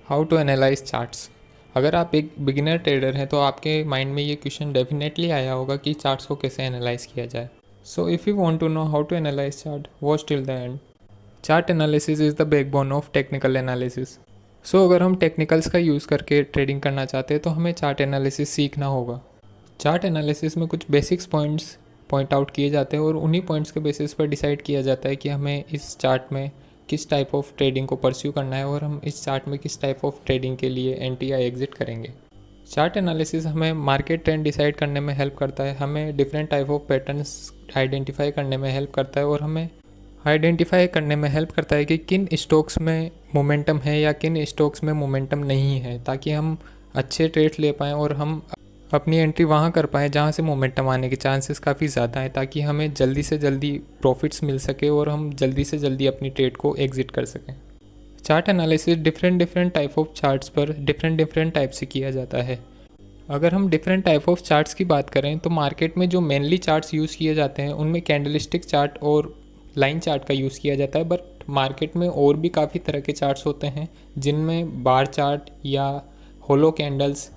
How to analyse charts. अगर आप एक बिगिनर ट्रेडर हैं तो आपके माइंड में ये क्वेश्चन डेफिनेटली आया होगा कि चार्ट्स को कैसे एनालाइज किया जाए। So if you want to know how to analyse chart, watch till the end. Chart analysis is the backbone of technical analysis. So अगर हम टेक्निकल्स का यूज़ करके ट्रेडिंग करना चाहते हैं तो हमें चार्ट एनालिसिस सीखना होगा। चार्ट एनालिसिस में कुछ बेसिक्स पॉइंट्स पॉइंट आउट किए जाते हैं और उन्हीं पॉइंट्स के बेसिस पर डिसाइड किया जाता है कि हमें इस चार्ट में किस टाइप ऑफ ट्रेडिंग को परस्यू करना है और हम इस चार्ट में किस टाइप ऑफ ट्रेडिंग के लिए एंट्री या एग्जिट करेंगे। चार्ट एनालिसिस हमें मार्केट ट्रेंड डिसाइड करने में हेल्प करता है, हमें different type of patterns identify करने में हेल्प करता है और हमें आइडेंटिफाई करने में हेल्प करता है कि किन स्टॉक्स में मोमेंटम है या किन स्टॉक्स में मोमेंटम नहीं है, ताकि हम अच्छे ट्रेड्स ले पाएँ और हम अपनी एंट्री वहाँ कर पाएँ जहाँ से मोमेंटम आने के चांसेस काफ़ी ज़्यादा हैं, ताकि हमें जल्दी से जल्दी प्रॉफिट्स मिल सके और हम जल्दी से जल्दी अपनी ट्रेड को एग्जिट कर सकें। Chart analysis different type of charts पर डिफरेंट टाइप से किया जाता है। अगर हम डिफरेंट टाइप ऑफ चार्ट्स की बात करें तो मार्केट में जो मेनली चार्ट्स यूज़ किए जाते हैं उनमें कैंडलस्टिक चार्ट और लाइन चार्ट का यूज़ किया जाता है, बट मार्केट में और भी काफ़ी तरह के चार्ट्स होते हैं जिनमें बार चार्ट या होलो कैंडल्स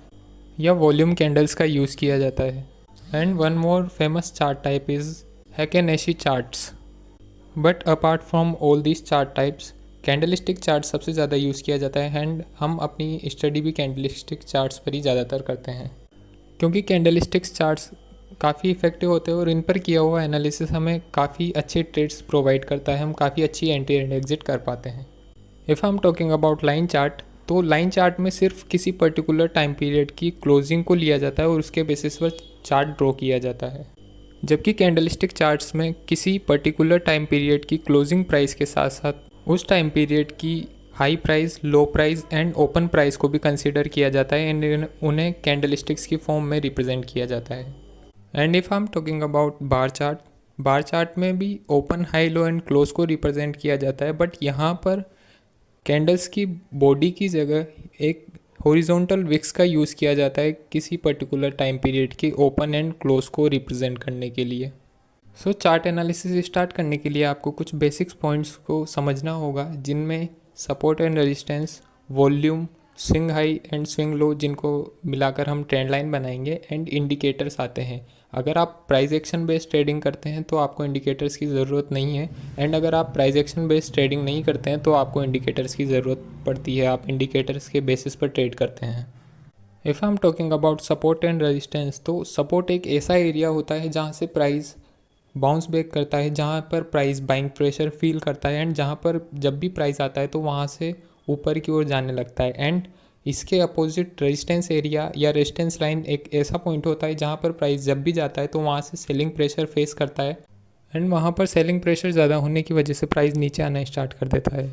या वॉल्यूम कैंडल्स का यूज़ किया जाता है। And one more famous chart type is heikin ashi charts. But apart from all these chart types, candlestick chart सबसे ज़्यादा यूज़ किया जाता है एंड हम अपनी स्टडी भी कैंडलस्टिक चार्ट्स पर ही ज़्यादातर करते हैं, क्योंकि कैंडलस्टिक्स चार्ट्स काफ़ी इफेक्टिव होते हैं और इन पर किया हुआ एनालिसिस हमें काफ़ी अच्छे ट्रेड्स प्रोवाइड करता है, हम काफ़ी अच्छी एंट्री एंड एग्जिट कर पाते हैं। If I am talking about line chart, तो लाइन चार्ट में सिर्फ किसी पर्टिकुलर टाइम पीरियड की क्लोजिंग को लिया जाता है और उसके बेसिस पर चार्ट ड्रॉ किया जाता है, जबकि कैंडलस्टिक चार्ट्स में किसी पर्टिकुलर टाइम पीरियड की क्लोजिंग प्राइस के साथ साथ उस टाइम पीरियड की high price, low price and open price को भी कंसीडर किया जाता है एंड उन्हें कैंडलस्टिक्स की फॉर्म में रिप्रेजेंट किया जाता है। And if I am talking about bar chart में भी open, high, low and close को रिप्रेजेंट किया जाता है, बट यहाँ पर कैंडल्स की बॉडी की जगह एक हॉरिजॉन्टल विक्स का यूज़ किया जाता है किसी पर्टिकुलर टाइम पीरियड के ओपन एंड क्लोज को रिप्रेजेंट करने के लिए। सो चार्ट एनालिसिस स्टार्ट करने के लिए आपको कुछ बेसिक्स पॉइंट्स को समझना होगा, जिनमें support and resistance, volume, swing high and swing low, जिनको मिलाकर हम ट्रेंड लाइन बनाएंगे, एंड इंडिकेटर्स आते हैं। अगर आप प्राइस एक्शन बेस्ड ट्रेडिंग करते हैं तो आपको इंडिकेटर्स की ज़रूरत नहीं है, एंड अगर आप प्राइस एक्शन बेस्ड ट्रेडिंग नहीं करते हैं तो आपको इंडिकेटर्स की ज़रूरत पड़ती है, आप इंडिकेटर्स के बेसिस पर ट्रेड करते हैं। If I am talking about support and resistance, तो सपोर्ट एक ऐसा एरिया होता है जहाँ से प्राइस बाउंस बैक करता है, जहाँ पर प्राइस बाइंग प्रेशर फील करता है एंड जहाँ पर जब भी प्राइस आता है तो वहाँ से ऊपर की ओर जाने लगता है। एंड इसके अपोजिट रेजिस्टेंस एरिया या रेजिस्टेंस लाइन एक ऐसा पॉइंट होता है जहाँ पर प्राइस जब भी जाता है तो वहाँ से सेलिंग प्रेशर फेस करता है एंड वहाँ पर सेलिंग प्रेशर ज़्यादा होने की वजह से प्राइस नीचे आना स्टार्ट कर देता है।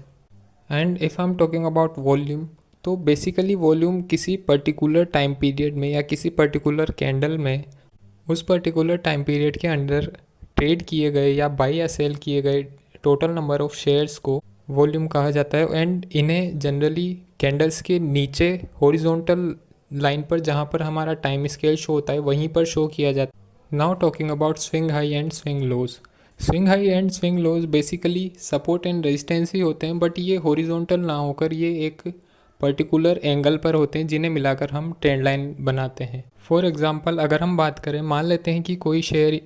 And if I am talking about volume, तो बेसिकली वॉल्यूम किसी पर्टिकुलर टाइम पीरियड में या किसी पर्टिकुलर कैंडल में उस पर्टिकुलर टाइम पीरियड के अंदर ट्रेड किए गए या बाई या सेल किए गए टोटल नंबर ऑफ शेयर्स को वॉल्यूम कहा जाता है। एंड इन्हें जनरली कैंडल्स के नीचे हॉरिजॉन्टल लाइन पर, जहाँ पर हमारा टाइम स्केल शो होता है, वहीं पर शो किया जाता है। Now talking about swing high and swing lows. Swing high and swing lows basically support and resistance ही होते हैं, बट ये हॉरिजॉन्टल ना होकर ये एक पर्टिकुलर एंगल पर होते हैं जिन्हें मिलाकर हम ट्रेंड लाइन बनाते हैं। फॉर एग्जांपल, अगर हम बात करें, मान लेते हैं कि कोई शेयर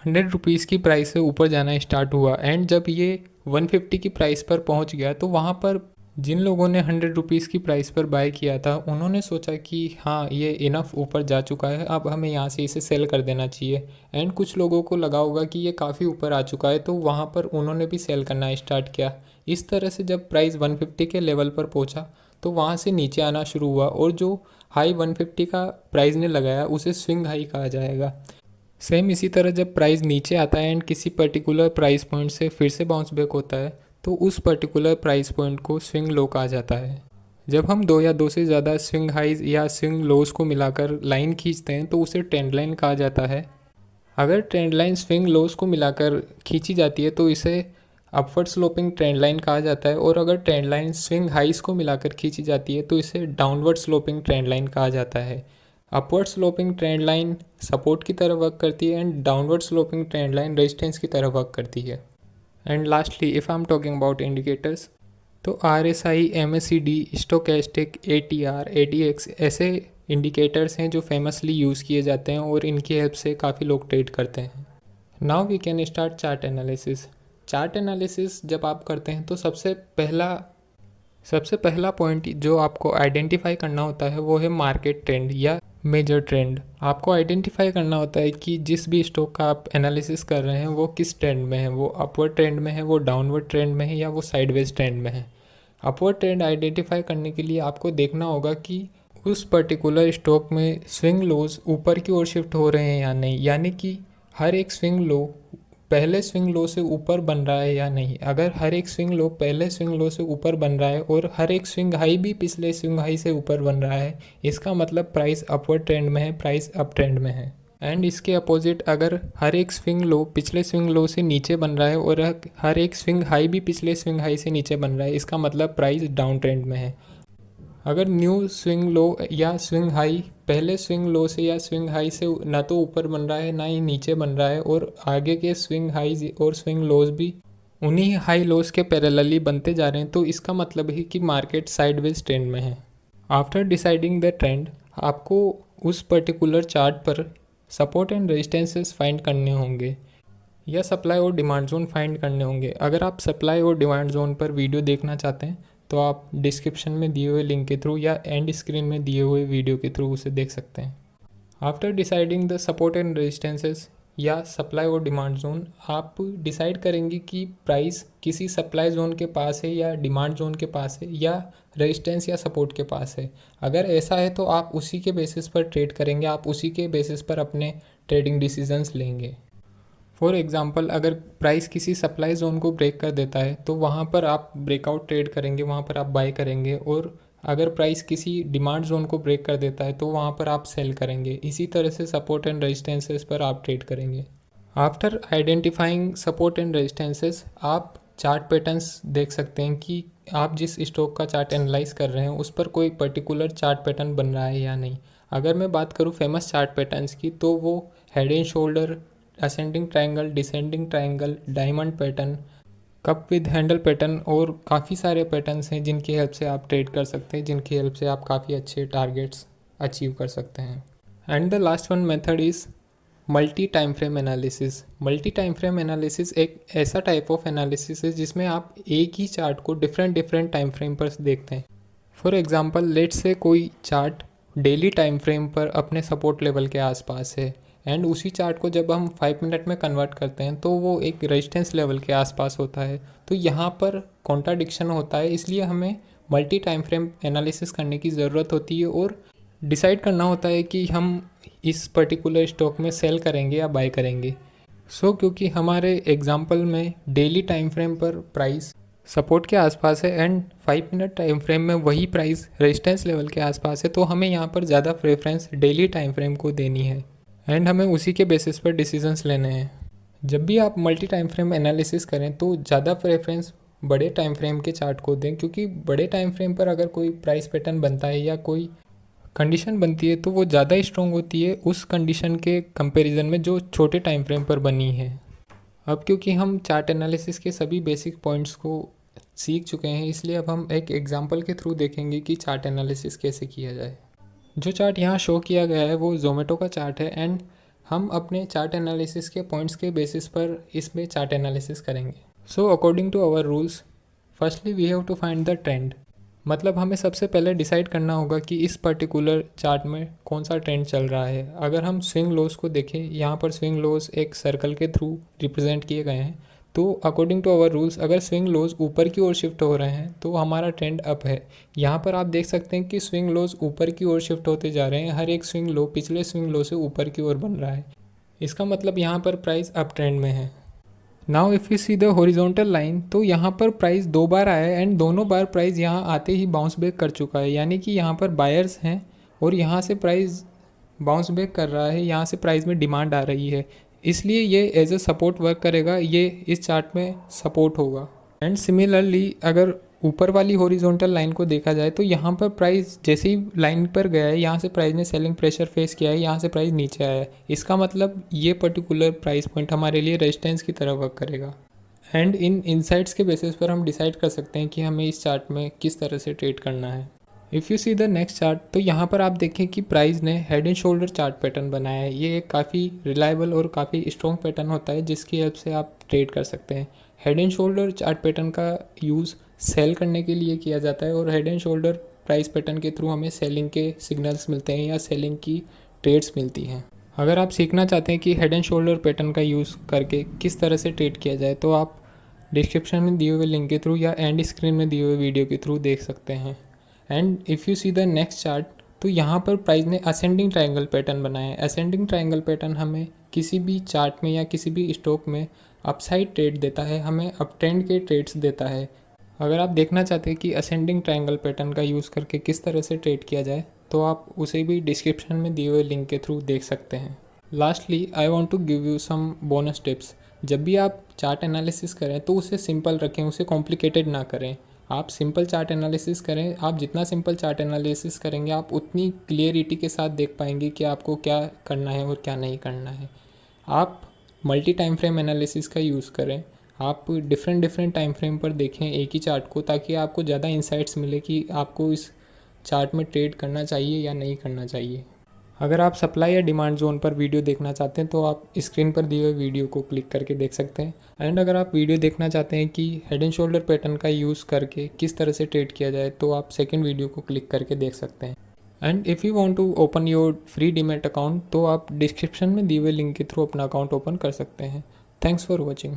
100 रुपीज़ की प्राइस से ऊपर जाना स्टार्ट हुआ एंड जब ये 150 की प्राइस पर पहुंच गया तो वहाँ पर जिन लोगों ने 100 रुपीज़ की प्राइस पर बाय किया था उन्होंने सोचा कि हाँ, ये इनफ ऊपर जा चुका है, अब हमें यहाँ से इसे सेल कर देना चाहिए। एंड कुछ लोगों को लगा होगा कि ये काफ़ी ऊपर आ चुका है तो वहाँ पर उन्होंने भी सेल करना स्टार्ट किया। इस तरह से जब प्राइस 150 के लेवल पर पहुँचा तो वहाँ से नीचे आना शुरू हुआ और जो हाई 150 का प्राइस ने लगाया उसे स्विंग हाई कहा जाएगा। सेम इसी तरह जब प्राइस नीचे आता है एंड किसी पर्टिकुलर प्राइस पॉइंट से फिर से बाउंस बैक होता है तो उस पर्टिकुलर प्राइस पॉइंट को स्विंग लो कहा जाता है। जब हम दो या दो से ज़्यादा स्विंग हाइज या स्विंग लोज को मिलाकर लाइन खींचते हैं तो उसे ट्रेंड लाइन कहा जाता है। अगर ट्रेंड लाइन स्विंग लोज को मिलाकर खींची जाती है तो इसे अपवर्ड स्लोपिंग ट्रेंड लाइन कहा जाता है, और अगर ट्रेंड लाइन स्विंग हाइज को मिलाकर खींची जाती है तो इसे डाउनवर्ड स्लोपिंग ट्रेंड लाइन कहा जाता है। Upward sloping trend line support की तरह वर्क करती है and downward sloping trend line resistance की तरह वर्क करती है। And lastly, if I am talking about indicators, तो RSI, MACD, stochastic, ATR, ADX ऐसे इंडिकेटर्स हैं जो फेमसली यूज़ किए जाते हैं और इनकी हेल्प से काफ़ी लोग ट्रेड करते हैं। Now we can start chart analysis. Chart analysis जब आप करते हैं तो सबसे पहला पॉइंट जो आपको आइडेंटिफाई करना होता है वो है मार्केट ट्रेंड या मेजर ट्रेंड। आपको आइडेंटिफाई करना होता है कि जिस भी स्टॉक का आप एनालिसिस कर रहे हैं वो किस ट्रेंड में है, वो अपवर्ड ट्रेंड में है, वो डाउनवर्ड ट्रेंड में है या वो साइडवेज ट्रेंड में है। अपवर्ड ट्रेंड आइडेंटिफाई करने के लिए आपको देखना होगा कि उस पर्टिकुलर स्टॉक में स्विंग लोज ऊपर की ओर शिफ्ट हो रहे हैं या नहीं, यानी कि हर एक स्विंग लो पहले स्विंग लो से ऊपर बन रहा है या नहीं। अगर हर एक स्विंग लो पहले स्विंग लो से ऊपर बन रहा है और हर एक स्विंग हाई भी पिछले स्विंग हाई से ऊपर बन रहा है, इसका मतलब प्राइस अपवर्ड ट्रेंड में है, प्राइस अप ट्रेंड में है। एंड इसके अपोजिट अगर हर एक स्विंग लो पिछले स्विंग लो से नीचे बन रहा है और हर एक स्विंग हाई भी पिछले स्विंग हाई से नीचे बन रहा है, इसका मतलब प्राइस डाउन ट्रेंड में है। अगर न्यू स्विंग लो या स्विंग हाई पहले स्विंग लो से या स्विंग हाई से ना तो ऊपर बन रहा है ना ही नीचे बन रहा है और आगे के स्विंग हाईज और स्विंग लोज भी उन्हीं हाई लोज के पैरेलली बनते जा रहे हैं, तो इसका मतलब है कि मार्केट साइडवेज ट्रेंड में है। आफ्टर डिसाइडिंग द ट्रेंड आपको उस पर्टिकुलर चार्ट पर सपोर्ट एंड रेजिस्टेंसेस फाइंड करने होंगे या सप्लाई और डिमांड जोन फाइंड करने होंगे। अगर आप सप्लाई और डिमांड जोन पर वीडियो देखना चाहते हैं तो आप डिस्क्रिप्शन में दिए हुए लिंक के थ्रू या एंड स्क्रीन में दिए हुए वीडियो के थ्रू उसे देख सकते हैं। After deciding the support and resistances या सप्लाई और डिमांड जोन, आप डिसाइड करेंगे कि प्राइस किसी सप्लाई जोन के पास है या डिमांड जोन के पास है या रेजिस्टेंस या सपोर्ट के पास है। अगर ऐसा है तो आप उसी के बेसिस पर ट्रेड करेंगे, आप उसी के बेसिस पर अपने ट्रेडिंग डिसीजंस लेंगे। फॉर एग्ज़ाम्पल अगर प्राइस किसी सप्लाई जोन को ब्रेक कर देता है तो वहाँ पर आप ब्रेकआउट ट्रेड करेंगे, वहाँ पर आप बाय करेंगे। और अगर प्राइस किसी डिमांड जोन को ब्रेक कर देता है तो वहाँ पर आप सेल करेंगे। इसी तरह से सपोर्ट एंड रेजिस्टेंसेस पर आप ट्रेड करेंगे। After identifying support and resistances आप चार्ट पैटर्न्स देख सकते हैं कि आप जिस स्टॉक का चार्ट एनालाइज कर रहे हैं उस पर कोई पर्टिकुलर चार्ट पैटर्न बन रहा है या नहीं। अगर मैं बात करूँ फेमस चार्ट पैटर्न्स की तो वो head and shoulder, ascending triangle, descending triangle, diamond pattern, cup with handle pattern और काफ़ी सारे पैटर्न्स हैं जिनकी हेल्प से आप ट्रेड कर सकते हैं, जिनकी हेल्प से आप काफ़ी अच्छे टारगेट्स अचीव कर सकते हैं। And the last one method is multi time frame analysis. Multi time frame analysis एक ऐसा टाइप ऑफ एनालिसिस है जिसमें आप एक ही चार्ट को डिफरेंट टाइम फ्रेम पर देखते हैं। फॉर एग्जांपल लेट्स से कोई चार्ट डेली टाइम फ्रेम पर अपने सपोर्ट लेवल के आसपास है एंड उसी चार्ट को जब हम 5 मिनट में कन्वर्ट करते हैं तो वो एक रेजिस्टेंस लेवल के आसपास होता है। तो यहाँ पर कॉन्ट्राडिक्शन होता है, इसलिए हमें मल्टी टाइम फ्रेम एनालिसिस करने की ज़रूरत होती है और डिसाइड करना होता है कि हम इस पर्टिकुलर स्टॉक में सेल करेंगे या बाय करेंगे। क्योंकि हमारे एग्जांपल में डेली टाइम फ्रेम पर प्राइस सपोर्ट के आसपास है एंड 5 मिनट टाइम फ्रेम में वही प्राइस रेजिस्टेंस लेवल के आसपास है, तो हमें यहाँ पर ज़्यादा प्रेफरेंस डेली टाइम फ्रेम को देनी है एंड हमें उसी के बेसिस पर डिसीजंस लेने हैं। जब भी आप मल्टी टाइम फ्रेम एनालिसिस करें तो ज़्यादा प्रेफरेंस बड़े टाइम फ्रेम के चार्ट को दें, क्योंकि बड़े टाइम फ्रेम पर अगर कोई प्राइस पैटर्न बनता है या कोई कंडीशन बनती है तो वो ज़्यादा स्ट्रॉन्ग होती है उस कंडीशन के कंपैरिजन में जो छोटे टाइम फ्रेम पर बनी है। अब क्योंकि हम चार्ट एनालिसिस के सभी बेसिक पॉइंट्स को सीख चुके हैं, इसलिए अब हम एक एग्जांपल के थ्रू देखेंगे कि चार्ट एनालिसिस कैसे किया जाए। जो चार्ट यहाँ शो किया गया है वो जोमेटो का चार्ट है एंड हम अपने चार्ट एनालिसिस के पॉइंट्स के बेसिस पर इसमें चार्ट एनालिसिस करेंगे। So according to our rules, firstly we have to find the trend. मतलब हमें सबसे पहले डिसाइड करना होगा कि इस पर्टिकुलर चार्ट में कौन सा ट्रेंड चल रहा है। अगर हम स्विंग लोज को देखें, यहाँ पर स्विंग लोज एक सर्कल के थ्रू रिप्रेजेंट किए गए हैं, तो अकॉर्डिंग टू आवर रूल्स अगर स्विंग लोज ऊपर की ओर शिफ्ट हो रहे हैं तो हमारा ट्रेंड अप है। यहाँ पर आप देख सकते हैं कि स्विंग लोज ऊपर की ओर शिफ्ट होते जा रहे हैं, हर एक स्विंग लो पिछले स्विंग लो से ऊपर की ओर बन रहा है, इसका मतलब यहाँ पर प्राइस अप ट्रेंड में है। Now if you see the horizontal line, तो यहाँ पर प्राइस 2 बार आया है एंड दोनों बार प्राइस यहाँ आते ही बाउंस बैक कर चुका है, यानी कि यहाँ पर बायर्स हैं और यहाँ से प्राइस बाउंस बैक कर रहा है, यहाँ से प्राइस में डिमांड आ रही है, इसलिए ये एज ए सपोर्ट वर्क करेगा, ये इस चार्ट में सपोर्ट होगा। एंड सिमिलरली अगर ऊपर वाली हॉरिजॉन्टल लाइन को देखा जाए तो यहाँ पर प्राइस जैसे ही लाइन पर गया है, यहाँ से प्राइस ने सेलिंग प्रेशर फेस किया है, यहाँ से प्राइस नीचे आया है, इसका मतलब ये पर्टिकुलर प्राइस पॉइंट हमारे लिए रेजिस्टेंस की तरह वर्क करेगा। एंड इन इनसाइट्स के बेसिस पर हम डिसाइड कर सकते हैं कि हमें इस चार्ट में किस तरह से ट्रेड करना है। If you see the next chart, तो यहाँ पर आप देखें कि प्राइस ने head and shoulder chart pattern बनाया है। ये एक काफ़ी रिलायबल और काफ़ी स्ट्रॉन्ग पैटर्न होता है जिसकी हेल्प से आप ट्रेड कर सकते हैं। Head and shoulder chart pattern का यूज़ सेल करने के लिए किया जाता है और head and shoulder price pattern के थ्रू हमें सेलिंग के सिग्नल्स मिलते हैं या सेलिंग की ट्रेड्स मिलती हैं। अगर आप सीखना चाहते हैं कि हेड एंड शोल्डर पैटर्न का यूज़ करके किस तरह से ट्रेड किया जाए, तो आप डिस्क्रिप्शन में दिए हुए लिंक के थ्रू या एंड स्क्रीन में दिए हुए वीडियो के थ्रू देख सकते हैं। And if you see the next chart, तो यहाँ पर प्राइस ने असेंडिंग ट्रायंगल पैटर्न बनाया है। असेंडिंग ट्रायंगल पैटर्न हमें किसी भी चार्ट में या किसी भी स्टॉक में अपसाइड ट्रेड देता है, हमें अप ट्रेंड के ट्रेड्स देता है। अगर आप देखना चाहते हैं कि असेंडिंग ट्रायंगल पैटर्न का यूज़ करके किस तरह से ट्रेड किया जाए, तो आप उसे भी डिस्क्रिप्शन में दिए हुए लिंक के थ्रू देख सकते हैं। Lastly I want to give you some bonus tips. जब भी आप चार्ट एनालिसिस करें तो उसे सिंपल रखें, उसे कॉम्प्लिकेटेड ना करें। आप सिंपल चार्ट एनालिसिस करें। आप जितना सिंपल चार्ट एनालिसिस करेंगे आप उतनी क्लियरिटी के साथ देख पाएंगे कि आपको क्या करना है और क्या नहीं करना है। आप मल्टी टाइम फ्रेम एनालिसिस का यूज़ करें। आप डिफरेंट टाइम फ्रेम पर देखें एक ही चार्ट को, ताकि आपको ज़्यादा इंसाइट्स मिले कि आपको इस चार्ट में ट्रेड करना चाहिए या नहीं करना चाहिए। अगर आप सप्लाई या डिमांड जोन पर वीडियो देखना चाहते हैं तो आप स्क्रीन पर दिए हुए वीडियो को क्लिक करके देख सकते हैं। एंड अगर आप वीडियो देखना चाहते हैं कि हेड एंड शोल्डर पैटर्न का यूज़ करके किस तरह से ट्रेड किया जाए, तो आप सेकंड वीडियो को क्लिक करके देख सकते हैं। And if you want to open your free demat account, तो आप डिस्क्रिप्शन में दिए हुए लिंक के थ्रू अपना अकाउंट ओपन कर सकते हैं। Thanks for watching.